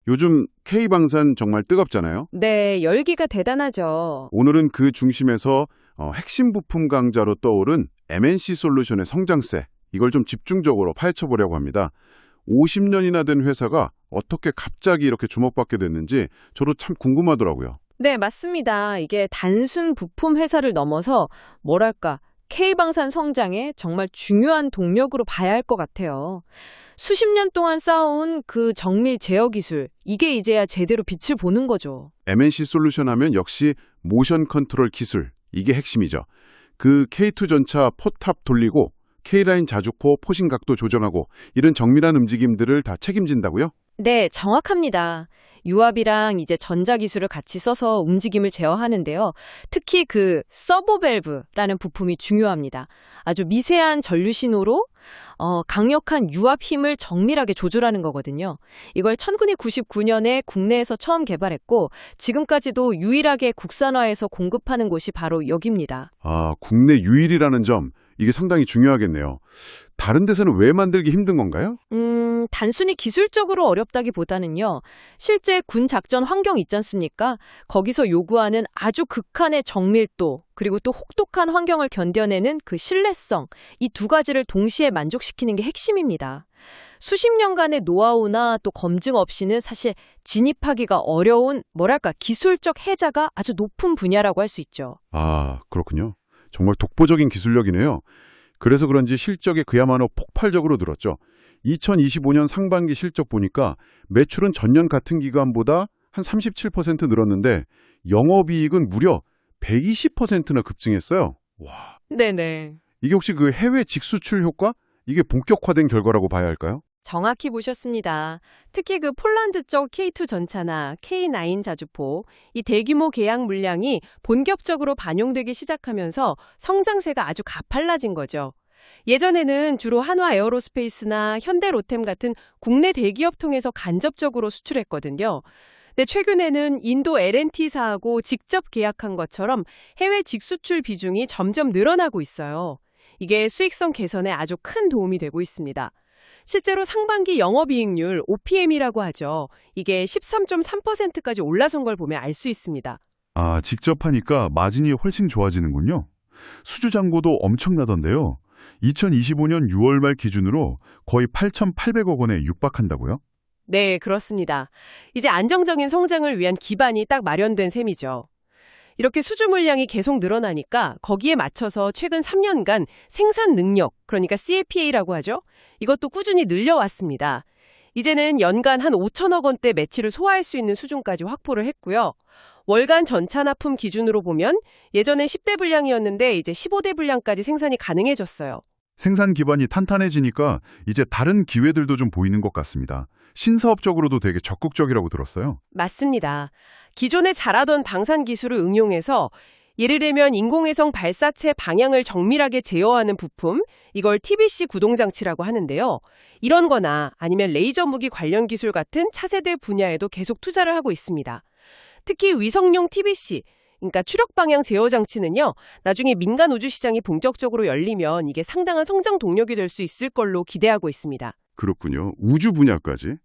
요즘 K방산 정말 뜨겁잖아요. 네, 열기가 대단하죠. 오늘은 그 중심에서 핵심 부품 강자로 떠오른 MNC 솔루션의 성장세, 이걸 좀 집중적으로 파헤쳐보려고 합니다. 50년이나 된 회사가 어떻게 갑자기 이렇게 주목받게 됐는지 저도 참 궁금하더라고요. 네, 맞습니다. 이게 단순 부품 회사를 넘어서 뭐랄까, K방산 성장의 정말 중요한 동력으로 봐야 할 것 같아요. 수십 년 동안 쌓아온 그 정밀 제어 기술, 이게 이제야 제대로 빛을 보는 거죠. MNC 솔루션 하면 역시 모션 컨트롤 기술, 이게 핵심이죠. 그 K2 전차 포탑 돌리고 K라인 자주포 포신 각도 조정하고 이런 정밀한 움직임들을 다 책임진다고요? 네, 정확합니다. 유압이랑 이제 전자기술을 같이 써서 움직임을 제어하는데요. 특히 그 서보밸브라는 부품이 중요합니다. 아주 미세한 전류 신호로 강력한 유압 힘을 정밀하게 조절하는 거거든요. 이걸 1999년에 국내에서 처음 개발했고 지금까지도 유일하게 국산화해서 공급하는 곳이 바로 여기입니다. 아, 국내 유일이라는 점, 이게 상당히 중요하겠네요. 다른 데서는 왜 만들기 힘든 건가요? 단순히 기술적으로 어렵다기보다는요. 실제 군 작전 환경 있지 않습니까? 거기서 요구하는 아주 극한의 정밀도, 그리고 또 혹독한 환경을 견뎌내는 그 신뢰성, 이 두 가지를 동시에 만족시키는 게 핵심입니다. 수십 년간의 노하우나 또 검증 없이는 사실 진입하기가 어려운 뭐랄까 기술적 해자가 아주 높은 분야라고 할 수 있죠. 아, 그렇군요. 정말 독보적인 기술력이네요. 그래서 그런지 실적이 그야말로 폭발적으로 늘었죠. 2025년 상반기 실적 보니까 매출은 전년 같은 기간보다 한 37% 늘었는데 영업이익은 무려 120%나 급증했어요. 와, 네네. 이게 혹시 그 해외 직수출 효과? 이게 본격화된 결과라고 봐야 할까요? 정확히 보셨습니다. 특히 그 폴란드 쪽 K2 전차나 K9 자주포, 이 대규모 계약 물량이 본격적으로 반영되기 시작하면서 성장세가 아주 가팔라진 거죠. 예전에는 주로 한화 에어로스페이스나 현대 로템 같은 국내 대기업 통해서 간접적으로 수출했거든요. 근데 최근에는 인도 L&T사하고 직접 계약한 것처럼 해외 직수출 비중이 점점 늘어나고 있어요. 이게 수익성 개선에 아주 큰 도움이 되고 있습니다. 실제로 상반기 영업이익률 OPM이라고 하죠. 이게 13.3%까지 올라선 걸 보면 알 수 있습니다. 아, 직접 하니까 마진이 훨씬 좋아지는군요. 수주 잔고도 엄청나던데요. 2025년 6월 말 기준으로 거의 8,800억 원에 육박한다고요? 네, 그렇습니다. 이제 안정적인 성장을 위한 기반이 딱 마련된 셈이죠. 이렇게 수주 물량이 계속 늘어나니까 거기에 맞춰서 최근 3년간 생산 능력, 그러니까 CAPA라고 하죠. 이것도 꾸준히 늘려왔습니다. 이제는 연간 한 5천억 원대 매출을 소화할 수 있는 수준까지 확보를 했고요. 월간 전차 납품 기준으로 보면 예전에 10대 분량이었는데 이제 15대 분량까지 생산이 가능해졌어요. 생산 기반이 탄탄해지니까 이제 다른 기회들도 좀 보이는 것 같습니다. 신사업적으로도 되게 적극적이라고 들었어요. 맞습니다. 기존에 잘하던 방산 기술을 응용해서 예를 들면 인공위성 발사체 방향을 정밀하게 제어하는 부품, 이걸 TBC 구동장치라고 하는데요. 이런 거나 아니면 레이저 무기 관련 기술 같은 차세대 분야에도 계속 투자를 하고 있습니다. 특히 위성용 TBC, 그러니까 추력 방향 제어 장치는요. 나중에 민간 우주 시장이 본격적으로 열리면 이게 상당한 성장 동력이 될 수 있을 걸로 기대하고 있습니다. 그렇군요. 우주 분야까지.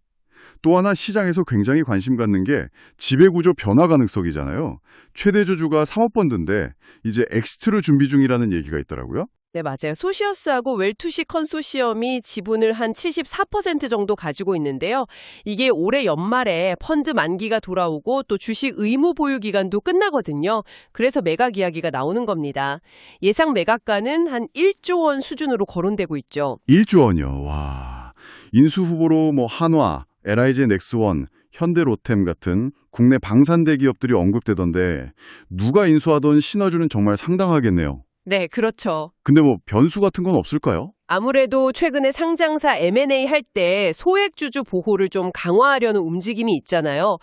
또 하나 시장에서 굉장히 관심 갖는 게 지배구조 변화 가능성이잖아요. 최대 주주가 사모펀드인데 이제 엑시트를 준비 중이라는 얘기가 있더라고요. 네, 맞아요. 소시어스하고 웰투시 컨소시엄이 지분을 한 74% 정도 가지고 있는데요. 이게 올해 연말에 펀드 만기가 돌아오고 또 주식 의무 보유 기간도 끝나거든요. 그래서 매각 이야기가 나오는 겁니다. 예상 매각가는 한 1조 원 수준으로 거론되고 있죠. 1조 원이요. 와. 인수 후보로 한화, LIG 넥스원, 현대로템 같은 국내 방산대 기업들이 언급되던데 누가 인수하던 시너주는 정말 상당하겠네요. 네, 그렇죠. 근데 변수 같은 건 없을까요? 아무래도 최근에 상장사 M&A 할 때 소액주주 보호를 좀 강화하려는 움직임이 있잖아요.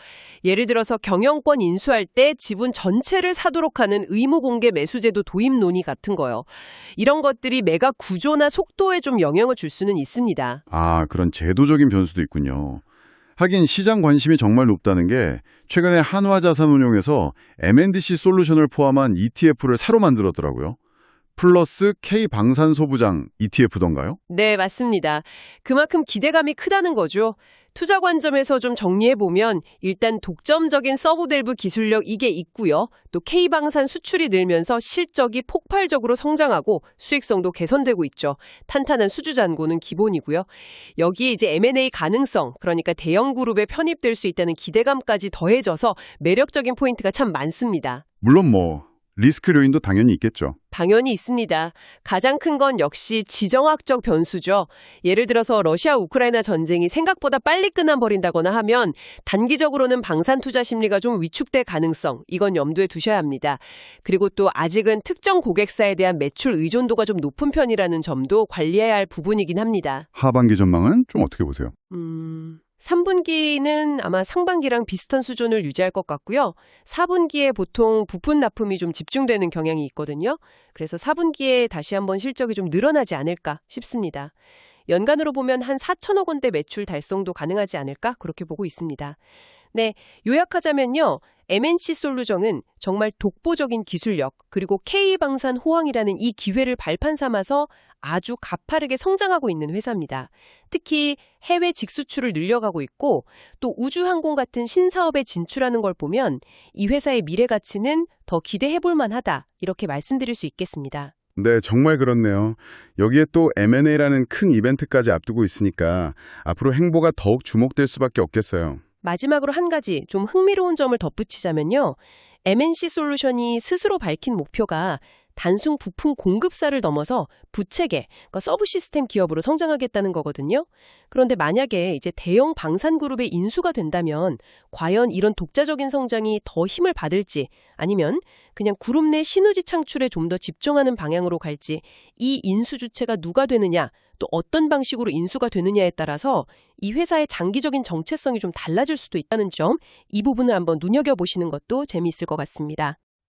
예를 들어서 경영권 인수할 때 지분 전체를 사도록 하는 의무공개 매수제도 도입 논의 같은 거요. 이런 것들이 매각 구조나 속도에 좀 영향을 줄 수는 있습니다. 아, 그런 제도적인 변수도 있군요. 하긴 시장 관심이 정말 높다는 게 최근에 한화자산운용에서 M&DC 솔루션을 포함한 ETF를 새로 만들었더라고요. 플러스 K방산소부장 ETF던가요? 네, 맞습니다. 그만큼 기대감이 크다는 거죠. 투자 관점에서 좀 정리해보면 일단 독점적인 서브밸브 기술력 이게 있고요. 또 K방산 수출이 늘면서 실적이 폭발적으로 성장하고 수익성도 개선되고 있죠. 탄탄한 수주 잔고는 기본이고요. 여기에 이제 M&A 가능성, 그러니까 대형 그룹에 편입될 수 있다는 기대감까지 더해져서 매력적인 포인트가 참 많습니다. 물론 리스크 요인도 당연히 있겠죠. 당연히 있습니다. 가장 큰 건 역시 지정학적 변수죠. 예를 들어서 러시아 우크라이나 전쟁이 생각보다 빨리 끝나버린다거나 하면 단기적으로는 방산 투자 심리가 좀 위축될 가능성, 이건 염두에 두셔야 합니다. 그리고 또 아직은 특정 고객사에 대한 매출 의존도가 좀 높은 편이라는 점도 관리해야 할 부분이긴 합니다. 하반기 전망은 좀 어떻게 보세요? 3분기는 아마 상반기랑 비슷한 수준을 유지할 것 같고요. 4분기에 보통 부품 납품이 좀 집중되는 경향이 있거든요. 그래서 4분기에 다시 한번 실적이 좀 늘어나지 않을까 싶습니다. 연간으로 보면 한 4천억 원대 매출 달성도 가능하지 않을까 그렇게 보고 있습니다. 네, 요약하자면요. MNC 솔루션은 정말 독보적인 기술력 그리고 K방산 호황이라는 이 기회를 발판 삼아서 아주 가파르게 성장하고 있는 회사입니다. 특히 해외 직수출을 늘려가고 있고 또 우주항공 같은 신사업에 진출하는 걸 보면 이 회사의 미래 가치는 더 기대해볼 만하다 이렇게 말씀드릴 수 있겠습니다. 네, 정말 그렇네요. 여기에 또 M&A라는 큰 이벤트까지 앞두고 있으니까 앞으로 행보가 더욱 주목될 수밖에 없겠어요. 마지막으로 한 가지 좀 흥미로운 점을 덧붙이자면요. MNC 솔루션이 스스로 밝힌 목표가 단순 부품 공급사를 넘어서 부체계, 그러니까 서브 시스템 기업으로 성장하겠다는 거거든요. 그런데 만약에 이제 대형 방산 그룹의 인수가 된다면 과연 이런 독자적인 성장이 더 힘을 받을지 아니면 그냥 그룹 내 시너지 창출에 좀 더 집중하는 방향으로 갈지 이 인수 주체가 누가 되느냐 또 어떤 방식으로 인수가 되느냐에 따라서 이 회사의 장기적인 정체성이 좀 달라질 수도 있다는 점, 이 부분을 한번 눈여겨보시는 것도 재미있을 것 같습니다.